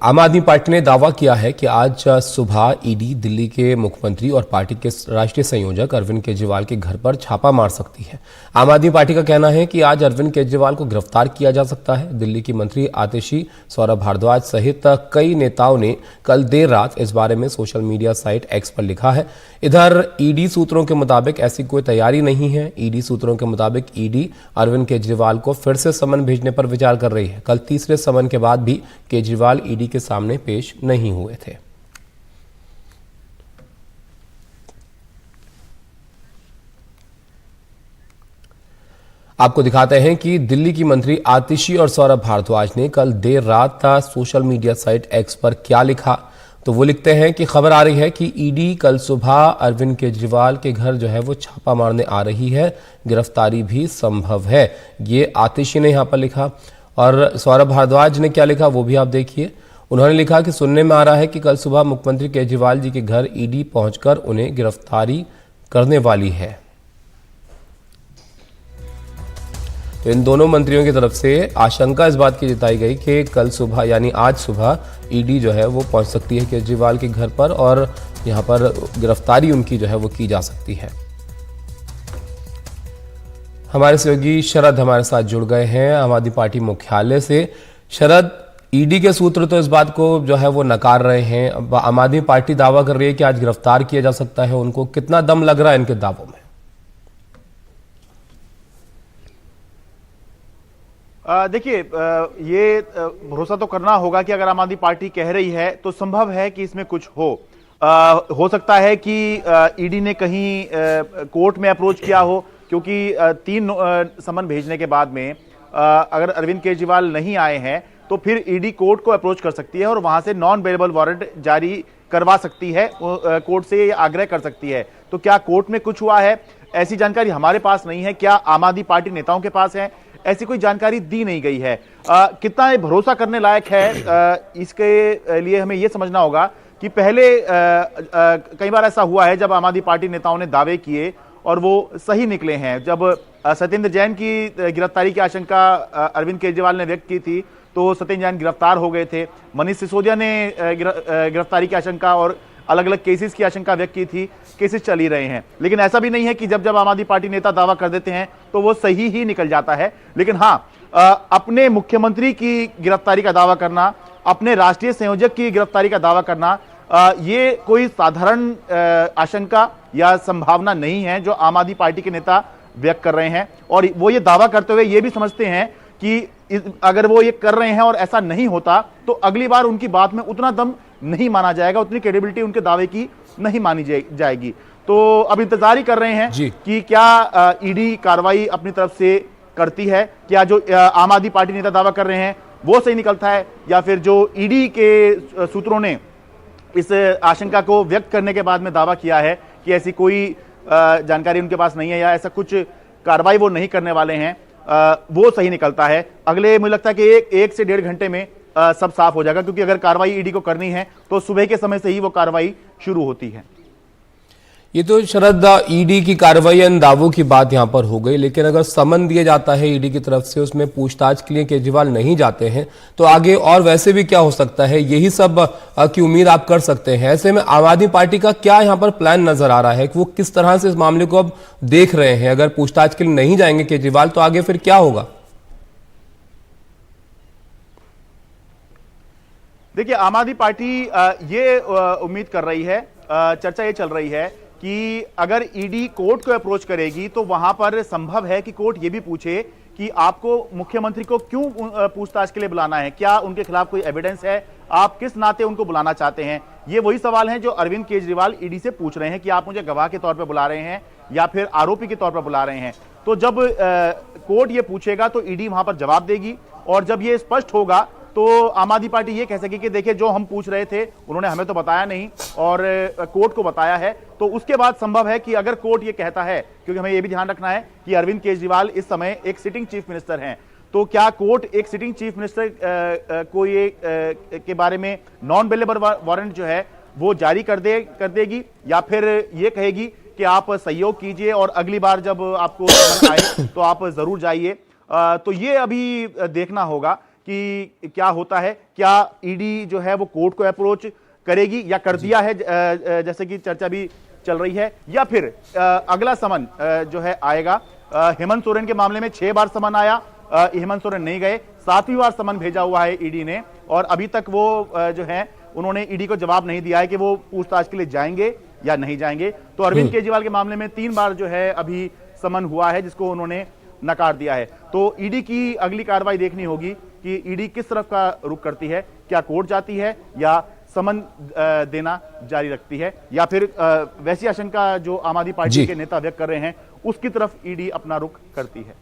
आम आदमी पार्टी ने दावा किया है कि आज सुबह ईडी दिल्ली के मुख्यमंत्री और पार्टी के राष्ट्रीय संयोजक अरविंद केजरीवाल के घर पर छापा मार सकती है। आम आदमी पार्टी का कहना है कि आज अरविंद केजरीवाल को गिरफ्तार किया जा सकता है। दिल्ली की मंत्री आतिशी, सौरभ भारद्वाज सहित कई नेताओं ने कल देर रात इस बारे में सोशल मीडिया साइट एक्स पर लिखा है। इधर ईडी सूत्रों के मुताबिक ऐसी कोई तैयारी नहीं है। ईडी सूत्रों के मुताबिक ईडी अरविंद केजरीवाल को फिर से समन भेजने पर विचार कर रही है। कल तीसरे समन के बाद भी केजरीवाल ईडी के सामने पेश नहीं हुए थे। आपको दिखाते हैं कि दिल्ली की मंत्री आतिशी और सौरभ भारद्वाज ने कल देर रात सोशल मीडिया साइट एक्स पर क्या लिखा। तो वो लिखते हैं कि खबर आ रही है कि ईडी कल सुबह अरविंद केजरीवाल के घर जो है वो छापा मारने आ रही है, गिरफ्तारी भी संभव है। ये आतिशी ने यहां पर लिखा और सौरभ भारद्वाज ने क्या लिखा वो भी आप देखिए। उन्होंने लिखा कि सुनने में आ रहा है कि कल सुबह मुख्यमंत्री केजरीवाल जी के घर ईडी पहुंचकर उन्हें गिरफ्तारी करने वाली है। तो इन दोनों मंत्रियों की तरफ से आशंका इस बात की जताई गई कि कल सुबह यानी आज सुबह ईडी जो है वो पहुंच सकती है केजरीवाल के घर पर और यहां पर गिरफ्तारी उनकी जो है वो की जा सकती है। हमारे सहयोगी शरद हमारे साथ जुड़ गए हैं आम आदमी पार्टी मुख्यालय से। शरद, ईडी के सूत्र तो इस बात को जो है वो नकार रहे हैं। आम आदमी पार्टी दावा कर रही है कि आज गिरफ्तार किया जा सकता है उनको। कितना दम लग रहा है इनके दावों में? देखिए, ये भरोसा तो करना होगा कि अगर आम आदमी पार्टी कह रही है तो संभव है कि इसमें कुछ हो सकता है कि ईडी ने कहीं कोर्ट में अप्रोच किया हो, क्योंकि 3 समन भेजने के बाद में अगर अरविंद केजरीवाल नहीं आए हैं तो फिर ईडी कोर्ट को अप्रोच कर सकती है और वहां से नॉन बेलेबल वारंट जारी करवा सकती है, कोर्ट से आग्रह कर सकती है। तो क्या कोर्ट में कुछ हुआ है, ऐसी जानकारी हमारे पास नहीं है। क्या आम आदमी पार्टी नेताओं के पास है, ऐसी कोई जानकारी दी नहीं गई है। कितना ये भरोसा करने लायक है, इसके लिए हमें यह समझना होगा कि पहले कई बार ऐसा हुआ है जब आम आदमी पार्टी नेताओं ने दावे किए और वो सही निकले हैं। जब सत्येंद्र जैन की गिरफ्तारी की आशंका अरविंद केजरीवाल ने व्यक्त की थी तो सत्येंद्र जैन गिरफ्तार हो गए थे। मनीष सिसोदिया ने गिरफ्तारी की आशंका और अलग अलग केसेस की आशंका व्यक्त की थी, केसेस चल ही रहे हैं। लेकिन ऐसा भी नहीं है कि जब आम आदमी पार्टी नेता दावा कर देते हैं तो वो सही ही निकल जाता है। लेकिन हाँ, अपने मुख्यमंत्री की गिरफ्तारी का दावा करना, अपने राष्ट्रीय संयोजक की गिरफ्तारी का दावा करना, ये कोई साधारण आशंका या संभावना नहीं है जो आम आदमी पार्टी के नेता व्यक्त कर रहे हैं। और वो ये दावा करते हुए ये भी समझते हैं कि अगर वो ये कर रहे हैं और ऐसा नहीं होता तो अगली बार उनकी बात में उतना दम नहीं माना जाएगा, उतनी क्रेडिबिलिटी उनके दावे की नहीं मानी जाएगी। तो अब इंतजार ही कर रहे हैं कि क्या ईडी कार्रवाई अपनी तरफ से करती है, क्या जो आम आदमी पार्टी नेता दावा कर रहे हैं वो सही निकलता है, या फिर जो ईडी के सूत्रों ने इस आशंका को व्यक्त करने के बाद में दावा किया है कि ऐसी कोई जानकारी उनके पास नहीं है या ऐसा कुछ कार्रवाई वो नहीं करने वाले हैं, वो सही निकलता है। अगले मुझे लगता है कि 1 से 1.5 घंटे में सब साफ हो जाएगा, क्योंकि अगर कार्रवाई ईडी को करनी है तो सुबह के समय से ही वो कार्रवाई शुरू होती है। ये तो शरद ईडी की कार्रवाई इन दावों की बात यहां पर हो गई, लेकिन अगर समन दिया जाता है ईडी की तरफ से, उसमें पूछताछ के लिए केजरीवाल नहीं जाते हैं तो आगे और वैसे भी क्या हो सकता है, यही सब की उम्मीद आप कर सकते हैं। ऐसे में आम आदमी पार्टी का क्या यहां पर प्लान नजर आ रहा है कि वो किस तरह से इस मामले को अब देख रहे हैं? अगर पूछताछ के लिए नहीं जाएंगे केजरीवाल तो आगे फिर क्या होगा? देखिए, आम आदमी पार्टी ये उम्मीद कर रही है, चर्चा ये चल रही है कि अगर ईडी कोर्ट को अप्रोच करेगी तो वहां पर संभव है कि कोर्ट ये भी पूछे कि आपको मुख्यमंत्री को क्यों पूछताछ के लिए बुलाना है, क्या उनके खिलाफ कोई एविडेंस है, आप किस नाते उनको बुलाना चाहते हैं। ये वही सवाल हैं जो अरविंद केजरीवाल ईडी से पूछ रहे हैं कि आप मुझे गवाह के तौर पर बुला रहे हैं या फिर आरोपी के तौर पर बुला रहे हैं। तो जब कोर्ट ये पूछेगा तो ईडी वहां पर जवाब देगी, और जब ये स्पष्ट होगा तो आम आदमी पार्टी ये कह सके कि देखिए जो हम पूछ रहे थे उन्होंने हमें तो बताया नहीं और कोर्ट को बताया है। तो उसके बाद संभव है कि अगर कोर्ट ये कहता है, क्योंकि हमें ये भी ध्यान रखना है कि अरविंद केजरीवाल इस समय एक सिटिंग चीफ मिनिस्टर हैं, तो क्या कोर्ट एक सिटिंग चीफ मिनिस्टर को ये के बारे में नॉन बेलेबल वारंट जो है वो जारी कर देगी, या फिर ये कहेगी कि आप सहयोग कीजिए और अगली बार जब आपको आए तो आप जरूर जाइए। तो ये अभी देखना होगा कि क्या होता है, क्या ईडी जो है वो कोर्ट को अप्रोच करेगी या कर दिया है जैसे कि चर्चा भी चल रही है, या फिर अगला समन जो है आएगा। हेमंत सोरेन के मामले में 6 बार समन आया, हेमंत सोरेन नहीं गए, 7वीं बार समन भेजा हुआ है ईडी ने, और अभी तक वो जो है उन्होंने ईडी को जवाब नहीं दिया है कि वो पूछताछ के लिए जाएंगे या नहीं जाएंगे। तो अरविंद केजरीवाल के मामले में 3 बार जो है अभी समन हुआ है, जिसको उन्होंने नकार दिया है। तो ईडी की अगली कार्रवाई देखनी होगी कि ईडी किस तरफ का रुख करती है, क्या कोर्ट जाती है या समन देना जारी रखती है, या फिर वैसी आशंका जो आम आदमी पार्टी के नेता व्यक्त कर रहे हैं उसकी तरफ ईडी अपना रुख करती है।